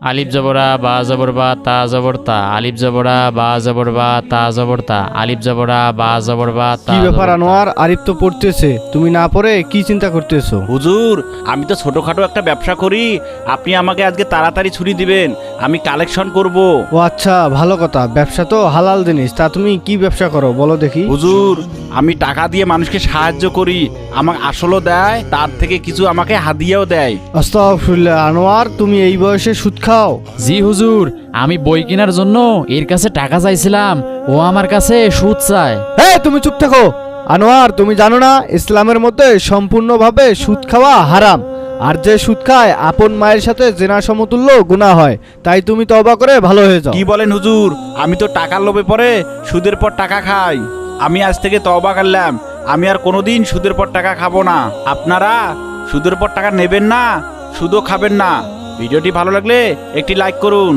আলিফ জবরা বা জবর বা তা জবর তা আলিফ জবরা বা জবর বা তা জবর তা আলিফ জবরা বা জবর বা তা। কি ব্যাপার আনোয়ার, আরিফ তো পড়তেছে, তুমি না পড়ে কি চিন্তা করতেছো? হুজুর, আমি তো ছোটখাটো একটা ব্যবসা করি, আপনি আমাকে আজকে তাড়াতাড়ি ছুটি দিবেন, আমি কালেকশন করব। ও আচ্ছা, ভালো কথা, ব্যবসা তো হালাল জিনিস। তা তুমি কি ব্যবসা করো বলো দেখি? হুজুর, আমি টাকা দিয়ে মানুষকে সাহায্য করি, আমাকে আসলও দেয়, তার থেকে কিছু আমাকে হাদিয়াও দেয়। আস্তাগফিরুল্লাহ, আনোয়ার তুমি এই বয়সে সুদ খাও? জি হুজুর, আমি বই কেনার জন্য এর কাছে টাকা চাইছিলাম, ও আমার কাছে সুদ চায়। হ্যাঁ, তুমি চুপ থাকো। আনোয়ার, তুমি জানো না ইসলামের মধ্যে সম্পূর্ণভাবে সুদ খাওয়া হারাম, আর যে সুদ খায় আপন মায়ের সাথে জেনা সমতুল্য গুনাহ হয়। তাই তুমি তওবা করে ভালো হয়ে যাও। কি বলেন হুজুর, আমি তো টাকার লোভে পড়ে সুদের পর টাকা খাই। আমি আজ থেকে তওবা করলাম, আমি আর কোনোদিন সুদের পর টাকা খাবো না। আপনারা সুদের পর টাকা নেবেন না, সুদও খাবেন না। ভিডিওটি ভালো লাগলে একটি লাইক করুন।